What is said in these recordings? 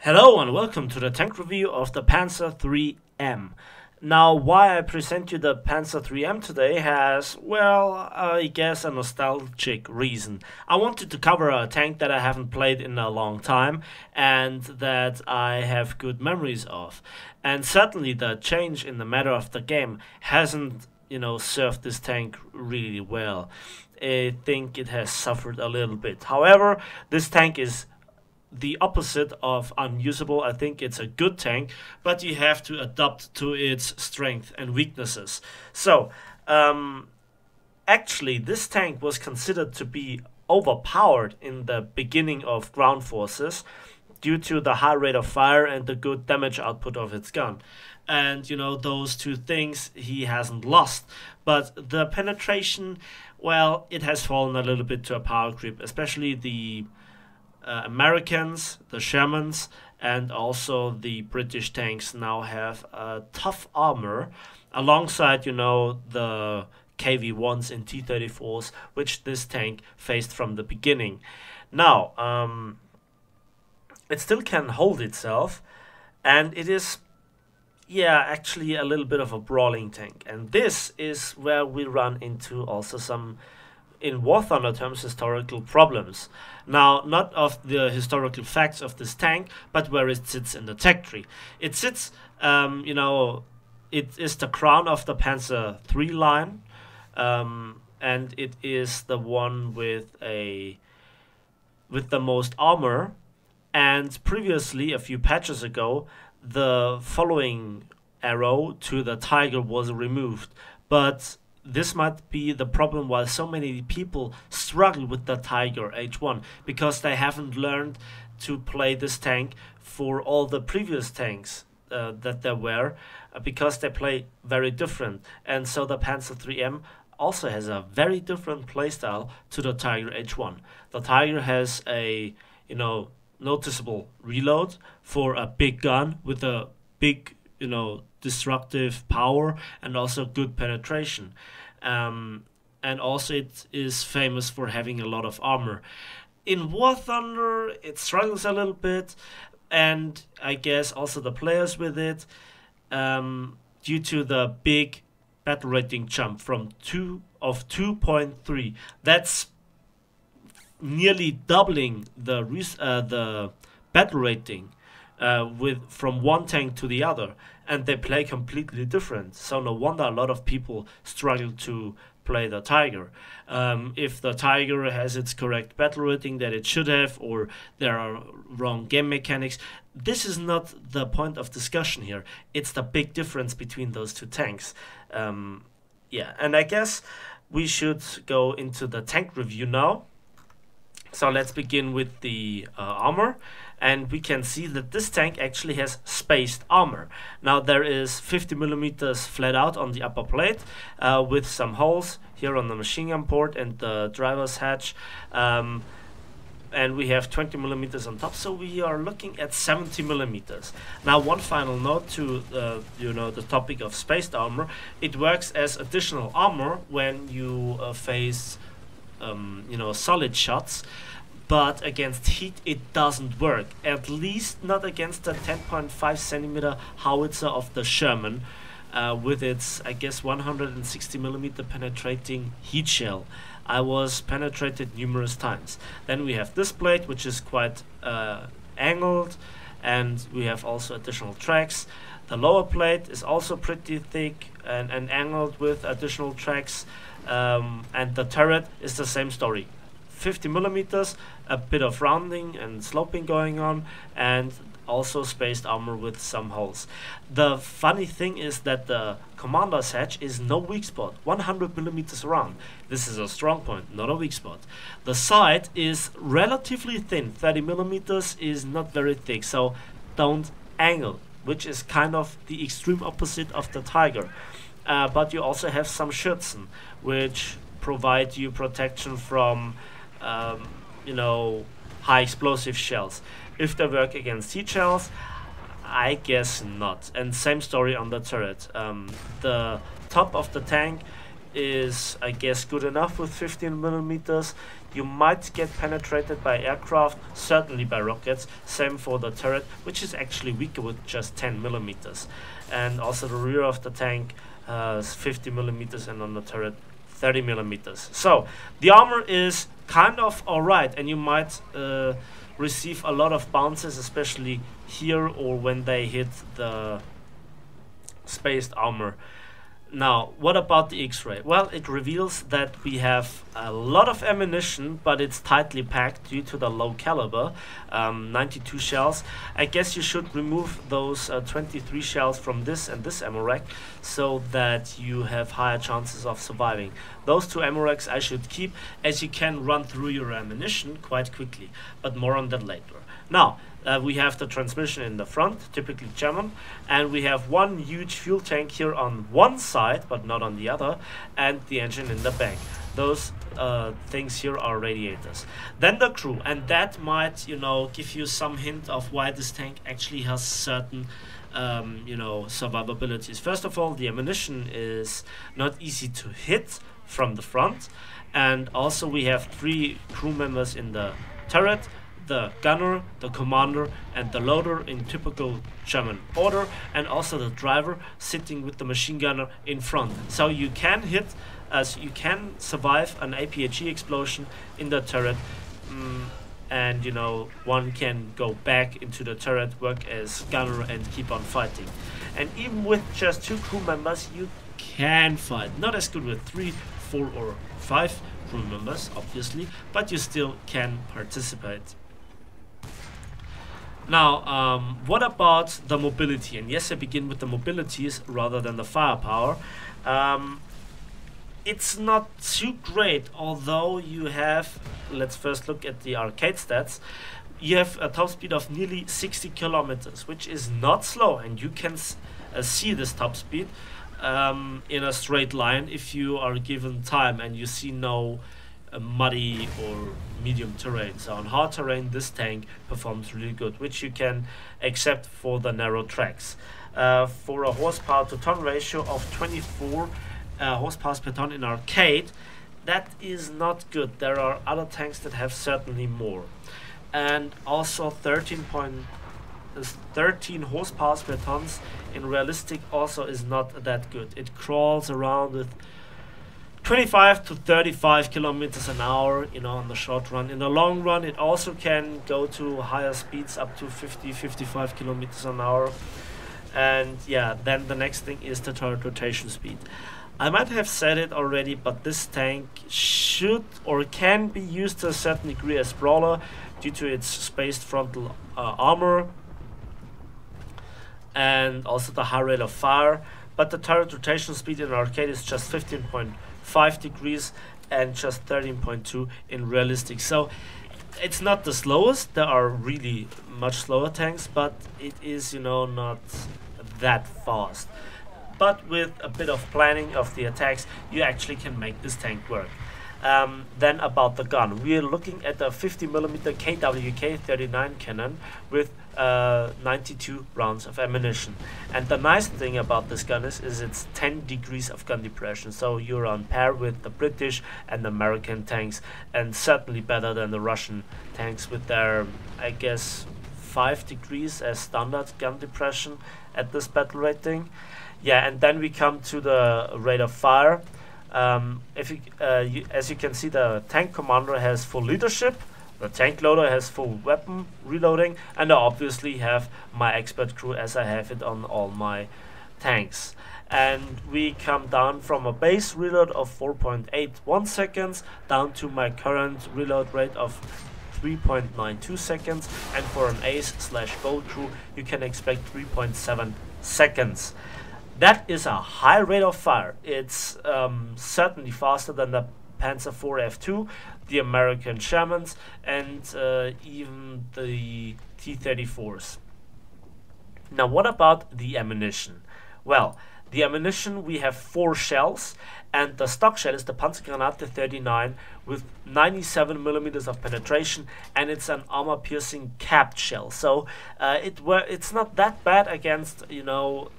Hello and welcome to the tank review of the Panzer III M. Now, why I present you the Panzer III M today has, well, I guess a nostalgic reason. I wanted to cover a tank that I haven't played in a long time and that I have good memories of. And certainly the change in the matter of the game hasn't, served this tank really well. I think it has suffered a little bit. However, this tank is the opposite of unusable. I think it's a good tank, but you have to adapt to its strength and weaknesses. So, actually, this tank was considered to be overpowered in the beginning of ground forces due to the high rate of fire and the good damage output of its gun. And, those two things he hasn't lost. But the penetration, well, it has fallen a little bit to a power creep, especially the Americans, the Shermans, and also the British tanks now have tough armor alongside, the KV-1s and T-34s, which this tank faced from the beginning. Now, it still can hold itself, and it is, actually a little bit of a brawling tank. And this is where we run into also some, in War Thunder terms, historical problems. Now, not of the historical facts of this tank, but where it sits in the tech tree. It sits, it is the crown of the Panzer III line, and it is the one with the most armor. And previously, a few patches ago, the following arrow to the Tiger was removed, but this might be the problem why so many people struggle with the Tiger H1, because they haven't learned to play this tank for all the previous tanks that there were, because they play very different. And so the Panzer III M also has a very different playstyle to the Tiger H1. The Tiger has a, noticeable reload for a big gun with a big, destructive power and also good penetration. And also it is famous for having a lot of armor. In War Thunder, it struggles a little bit, and I guess also the players with it, due to the big battle rating jump from 2.3. That's nearly doubling the battle rating from one tank to the other, and they play completely different. So no wonder a lot of people struggle to play the Tiger. If the Tiger has its correct battle rating that it should have, or there are wrong game mechanics, this is not the point of discussion here. It's the big difference between those two tanks. And I guess we should go into the tank review now. So let's begin with the armor, and we can see that this tank actually has spaced armor. Now there is 50 millimeters flat out on the upper plate, with some holes here on the machine gun port and the driver's hatch, and we have 20 millimeters on top, so we are looking at 70 millimeters. Now, one final note to the topic of spaced armor: it works as additional armor when you face solid shots, but against heat it doesn't work, at least not against the 10.5 centimeter howitzer of the Sherman, with its, I guess, 160 millimeter penetrating heat shell. I was penetrated numerous times. Then we have this plate, which is quite angled, and we have also additional tracks. The lower plate is also pretty thick and angled with additional tracks. And the turret is the same story, 50 millimeters, a bit of rounding and sloping going on, and also spaced armor with some holes. The funny thing is that the commander's hatch is no weak spot, 100 millimeters round. This is a strong point, not a weak spot. The side is relatively thin, 30 millimeters is not very thick, so don't angle, which is kind of the extreme opposite of the Tiger. But you also have some Schützen, which provide you protection from, high explosive shells. If they work against heat shells, I guess not. And same story on the turret. The top of the tank is, I guess, good enough with 15 millimeters. You might get penetrated by aircraft, certainly by rockets. Same for the turret, which is actually weaker with just 10 millimeters. And also the rear of the tank has 50 millimeters, and on the turret 30 millimeters. So the armor is kind of alright, and you might receive a lot of bounces, especially here or when they hit the spaced armor. Now, what about the X-ray? Well, it reveals that we have a lot of ammunition, but it's tightly packed due to the low caliber, 92 shells. I guess you should remove those 23 shells from this and this ammo rack, so that you have higher chances of surviving. Those two ammo racks I should keep, as you can run through your ammunition quite quickly, but more on that later. Now, we have the transmission in the front, typically German, and we have one huge fuel tank here on one side, but not on the other, and the engine in the back. Those things here are radiators. Then the crew, and that might, you know, give you some hint of why this tank actually has certain you know, survivabilities. First of all, the ammunition is not easy to hit from the front, and also we have 3 crew members in the turret: the gunner, the commander, and the loader in typical German order, and also the driver sitting with the machine gunner in front. So you can hit, as you can survive an APHE explosion in the turret, and you know, one can go back into the turret, work as gunner, and keep on fighting. And even with just 2 crew members, you can fight. Not as good with 3, 4, or 5 crew members, obviously, but you still can participate. Now, what about the mobility? And yes, I begin with the mobilities rather than the firepower. It's not too great, although you have, let's first look at the arcade stats. You have a top speed of nearly 60 kilometers, which is not slow, and you can see this top speed in a straight line if you are given time and you see no muddy or medium terrain. So on hard terrain, this tank performs really good, which you can accept for the narrow tracks. For a horsepower to ton ratio of 24 horsepower per ton in arcade, that is not good. There are other tanks that have certainly more. And also 13 horsepower per tons in realistic also is not that good. It crawls around with 25 to 35 kilometers an hour, you know, on the short run. In the long run, it also can go to higher speeds, up to 50, 55 kilometers an hour. And yeah, then the next thing is the turret rotation speed. I might have said it already, but this tank should or can be used to a certain degree as brawler due to its spaced frontal armor and also the high rate of fire. But the turret rotation speed in arcade is just 15.5 degrees and just 13.2 in realistic. So it's not the slowest. There are really much slower tanks, but it is, you know, not that fast. But with a bit of planning of the attacks, you actually can make this tank work. Then about the gun, we are looking at a 50mm KWK-39 cannon with 92 rounds of ammunition. And the nice thing about this gun is it's 10 degrees of gun depression, so you're on par with the British and American tanks, and certainly better than the Russian tanks with their, I guess, 5 degrees as standard gun depression at this battle rating. Yeah, and then we come to the rate of fire. As you can see, the tank commander has full leadership, the tank loader has full weapon reloading, and I obviously have my expert crew as I have it on all my tanks. And we come down from a base reload of 4.81 seconds down to my current reload rate of 3.92 seconds, and for an ace/gold crew you can expect 3.7 seconds. That is a high rate of fire. It's certainly faster than the Panzer IV F2, the American Shermans, and even the T-34s. Now, what about the ammunition? Well, the ammunition, we have 4 shells, and the stock shell is the Panzergranate 39 with 97mm of penetration, and it's an armor-piercing capped shell. So it's not that bad against, you know,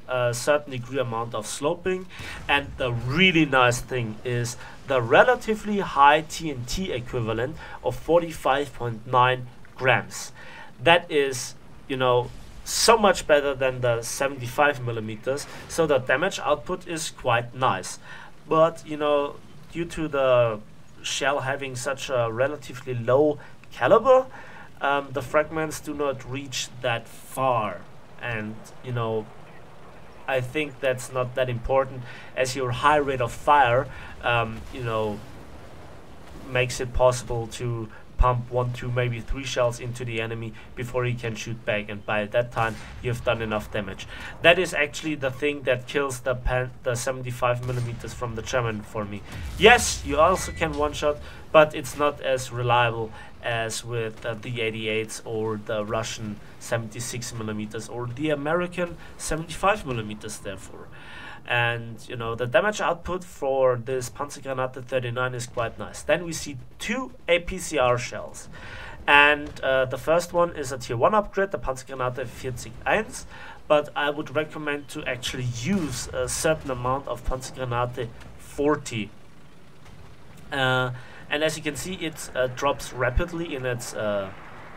a certain degree amount of sloping, and the really nice thing is the relatively high TNT equivalent of 45.9 grams. That is, you know, so much better than the 75 millimeters, so the damage output is quite nice. But you know, due to the shell having such a relatively low caliber, the fragments do not reach that far, and you know, I think that's not that important, as your high rate of fire, you know, makes it possible to pump 1, 2, maybe 3 shells into the enemy before he can shoot back, and by that time you've done enough damage. That is actually the thing that kills the 75 millimeters from the German for me. Yes, you also can one-shot, but it's not as reliable as with the 88s or the Russian 76 millimeters or the American 75 millimeters therefore. And you know, the damage output for this Panzergranate 39 is quite nice. Then we see 2 APCR shells, and the first one is a tier 1 upgrade, the Panzergranate 41, but I would recommend to actually use a certain amount of Panzergranate 40. And as you can see, it drops rapidly in its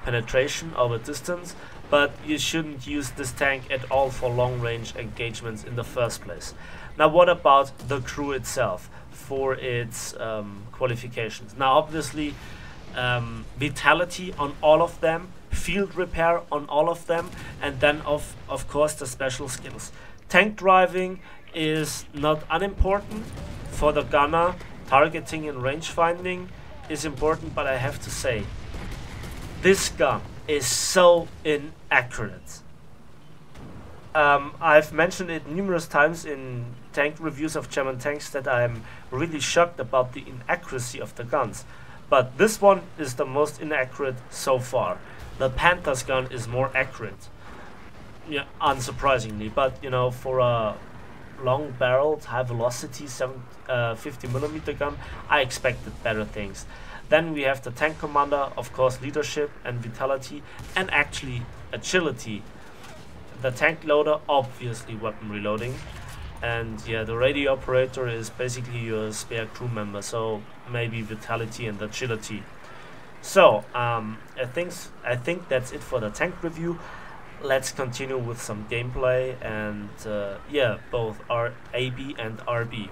penetration over distance, but you shouldn't use this tank at all for long range engagements in the first place. Now what about the crew itself for its qualifications? Now obviously vitality on all of them, field repair on all of them, and then of course the special skills. Tank driving is not unimportant for the gunner. Targeting and range finding is important, but I have to say, this gun is so inaccurate. I've mentioned it numerous times in tank reviews of German tanks that I'm really shocked about the inaccuracy of the guns. But this one is the most inaccurate so far. The Panther's gun is more accurate. Yeah, unsurprisingly, but you know, for a long barreled, high velocity 50mm gun, I expected better things. Then we have the tank commander, of course leadership and vitality, and actually agility. The tank loader, obviously weapon reloading, and yeah, the radio operator is basically your spare crew member, so maybe vitality and agility. So I think that's it for the tank review. Let's continue with some gameplay, and yeah, both are AB and RB.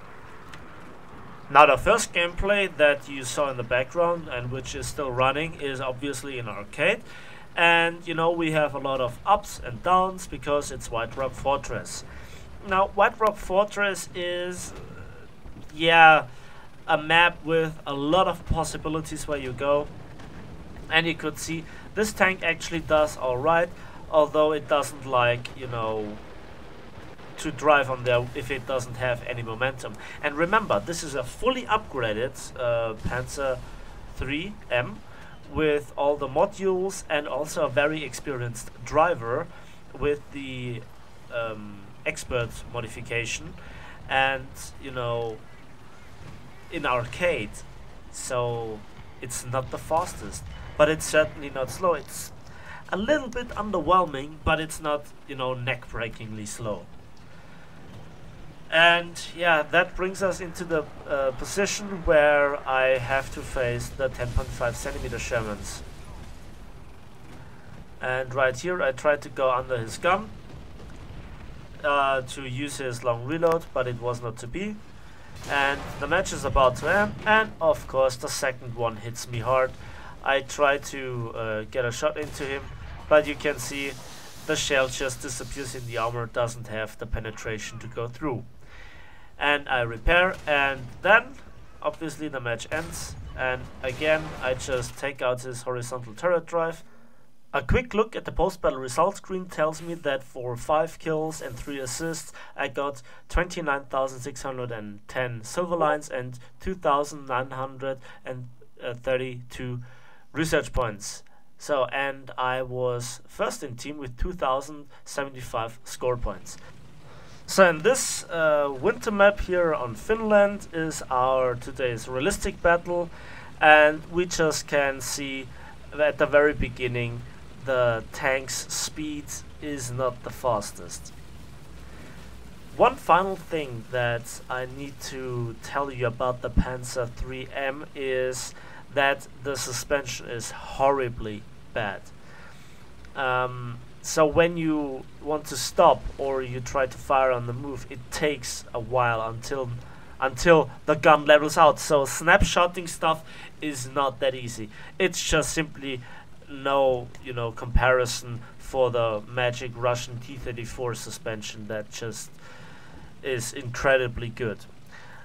Now the first gameplay that you saw in the background and which is still running is obviously in arcade, and you know, we have a lot of ups and downs because it's White Rock Fortress. Now White Rock Fortress is yeah, a map with a lot of possibilities where you go, and you could see this tank actually does alright, although it doesn't like, you know, to drive on there if it doesn't have any momentum. And remember, this is a fully upgraded Panzer III M with all the modules and also a very experienced driver with the expert modification, and you know, in arcade, so it's not the fastest, but it's certainly not slow. It's a little bit underwhelming, but it's not, you know, neck-breakingly slow. And yeah, that brings us into the position where I have to face the 10.5cm Shermans. And right here I tried to go under his gun to use his long reload, but it was not to be. And the match is about to end, and of course the second one hits me hard. I try to get a shot into him, but you can see the shell just disappears in the armor, doesn't have the penetration to go through. And I repair, and then obviously the match ends, and again I just take out his horizontal turret drive. A quick look at the post-battle results screen tells me that for 5 kills and 3 assists I got 29,610 silver lines and 2,932 research points. So, and I was first in team with 2,075 score points. So in this winter map here on Finland is our today's realistic battle, and we just can see at the very beginning the tank's speed is not the fastest. One final thing that I need to tell you about the Panzer III M is that the suspension is horribly bad. So when you want to stop or you try to fire on the move, it takes a while until the gun levels out. So snapshotting stuff is not that easy. It's just simply no, comparison for the magic Russian T-34 suspension that just is incredibly good.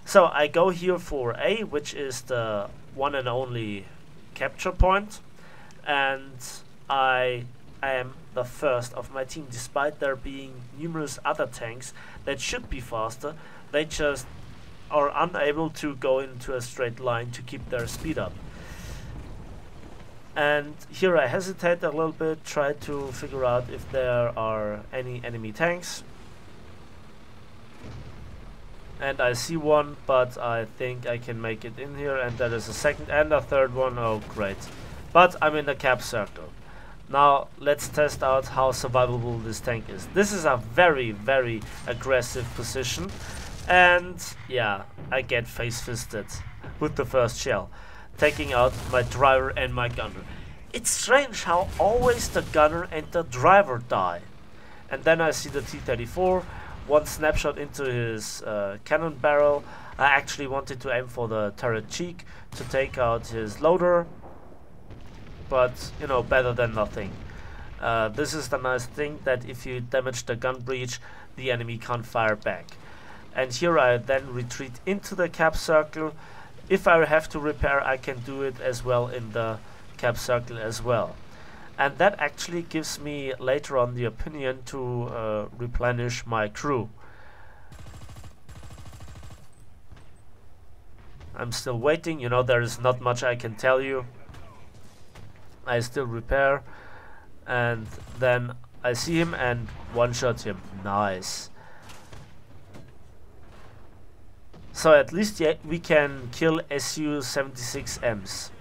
So I go here for A, which is the one and only capture point, and I am the first of my team. Despite there being numerous other tanks that should be faster, they just are unable to go into a straight line to keep their speed up. And here I hesitate a little bit, try to figure out if there are any enemy tanks. And I see one, but I think I can make it in here, and there is a second and a third one. Oh great. But I'm in the cap circle. Now let's test out how survivable this tank is. This is a very, very aggressive position, and yeah, I get face-fisted with the first shell, taking out my driver and my gunner. It's strange how always the gunner and the driver die. And then I see the T-34, one snapshot into his cannon barrel. I actually wanted to aim for the turret cheek to take out his loader, but better than nothing. This is the nice thing, that if you damage the gun breech, the enemy can't fire back. And here I then retreat into the cap circle. If I have to repair, I can do it as well in the cap circle as well. And that actually gives me later on the opinion to replenish my crew. I'm still waiting, there is not much I can tell you. I still repair, and then I see him and one-shot him. Nice. So at least we can kill Su-76Ms.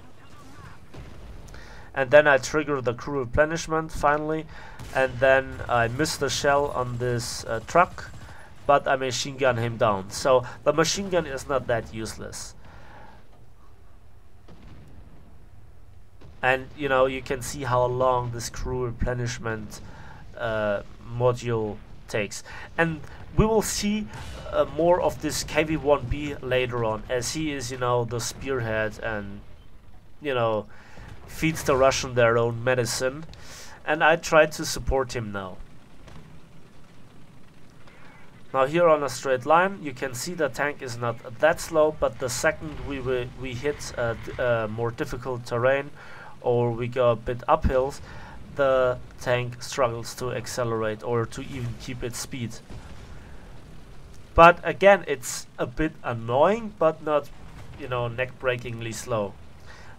And then I trigger the crew replenishment finally, and then I miss the shell on this truck, but I machine gun him down. So the machine gun is not that useless. And you can see how long this crew replenishment module takes. And we will see more of this KV-1B later on, as he is the spearhead and feeds the Russian their own medicine, and I try to support him now. Now here on a straight line, you can see the tank is not that slow, but the second we hit more difficult terrain, or we go a bit uphills, the tank struggles to accelerate or to even keep its speed. But again, it's a bit annoying, but not neck-breakingly slow.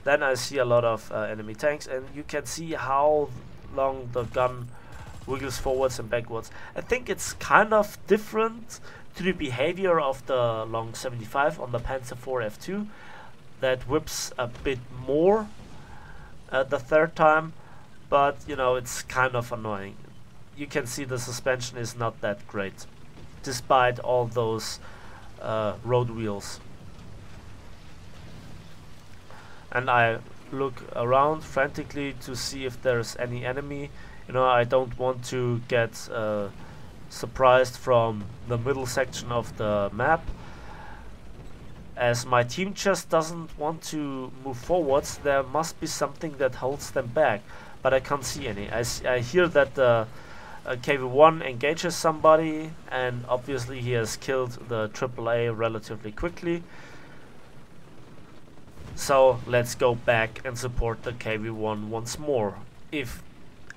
Then I see a lot of enemy tanks, and you can see how long the gun wiggles forwards and backwards. I think it's kind of different to the behavior of the long 75 on the Panzer IV F2, that whips a bit more the third time, but it's kind of annoying. You can see the suspension is not that great, despite all those road wheels. And I look around frantically to see if there's any enemy. I don't want to get surprised from the middle section of the map, as my team just doesn't want to move forwards. There must be something that holds them back, but I can't see any. I hear that the KV-1 engages somebody, and obviously he has killed the AAA relatively quickly. So let's go back and support the KV-1 once more, if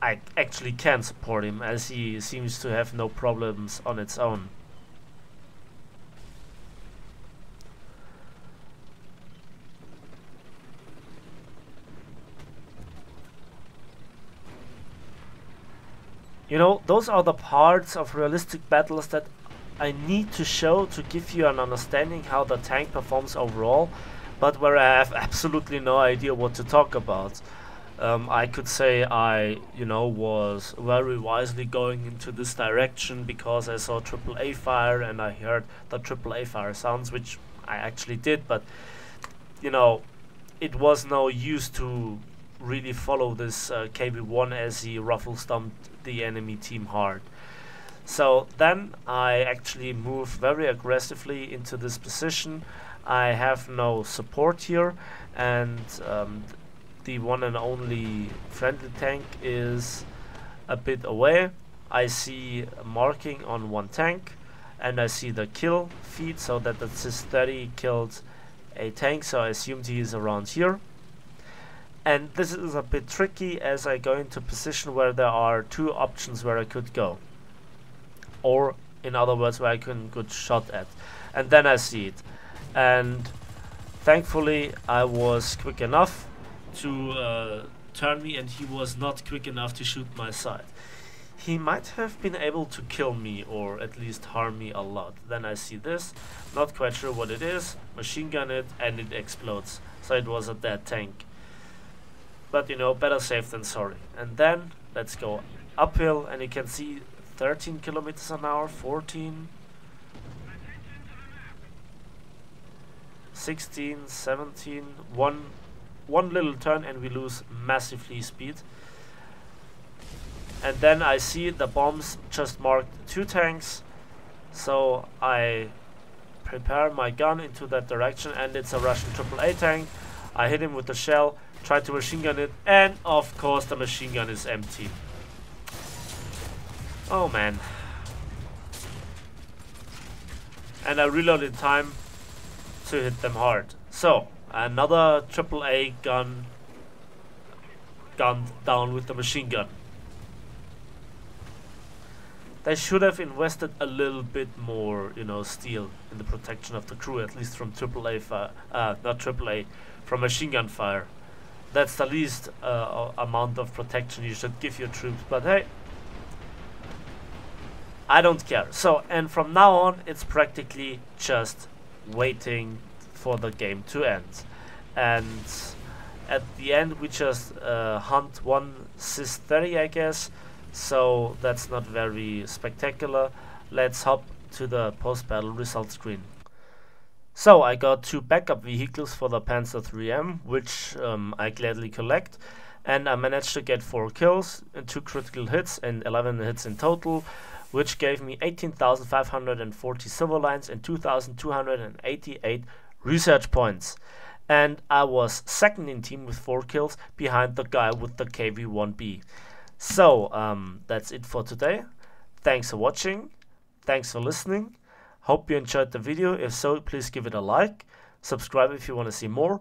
I actually can support him, as he seems to have no problems on its own. Those are the parts of realistic battles that I need to show to give you an understanding how the tank performs overall, but where I have absolutely no idea what to talk about. I could say I, was very wisely going into this direction because I saw AAA fire and I heard the AAA fire sounds, which I actually did, but it was no use to really follow this KV-1 as he ruffle stomped the enemy team hard. So then I actually moved very aggressively into this position. I have no support here, and the one and only friendly tank is a bit away. I see a marking on one tank, and I see the kill feed, so that the CIS-30 killed a tank, so I assumed he is around here. And this is a bit tricky as I go into a position where there are two options where I could go, or in other words where I can get shot at, and then I see it, and thankfully I was quick enough to turn me, and he was not quick enough to shoot my side. He might have been able to kill me or at least harm me a lot. Then I see this, not quite sure what it is, machine gun it, and it explodes. So it was a dead tank. But better safe than sorry. And then let's go uphill, and you can see 13 kilometers an hour, 14, 16, 17, one little turn and we lose massively speed. And then I see the bombs just marked two tanks, so I prepare my gun into that direction, and it's a Russian AAA tank. I hit him with the shell, try to machine gun it, and of course the machine gun is empty. Oh man. And I reloaded in time to hit them hard. So another AAA gun gunned down with the machine gun. They should have invested a little bit more, steel in the protection of the crew, at least from AAA fire, not AAA, from machine gun fire. That's the least amount of protection you should give your troops, but hey, I don't care. So, and from now on, it's practically just waiting for the game to end. And at the end, we just hunt one CIS-30, I guess. So that's not very spectacular. Let's hop to the post-battle results screen. So I got two backup vehicles for the Panzer III M, which I gladly collect, and I managed to get 4 kills and 2 critical hits and 11 hits in total, which gave me 18,540 silver lines and 2,288 research points. And I was second in team with 4 kills behind the guy with the KV-1B. So, that's it for today. Thanks for watching. Thanks for listening. Hope you enjoyed the video. If so, please give it a like. Subscribe if you want to see more.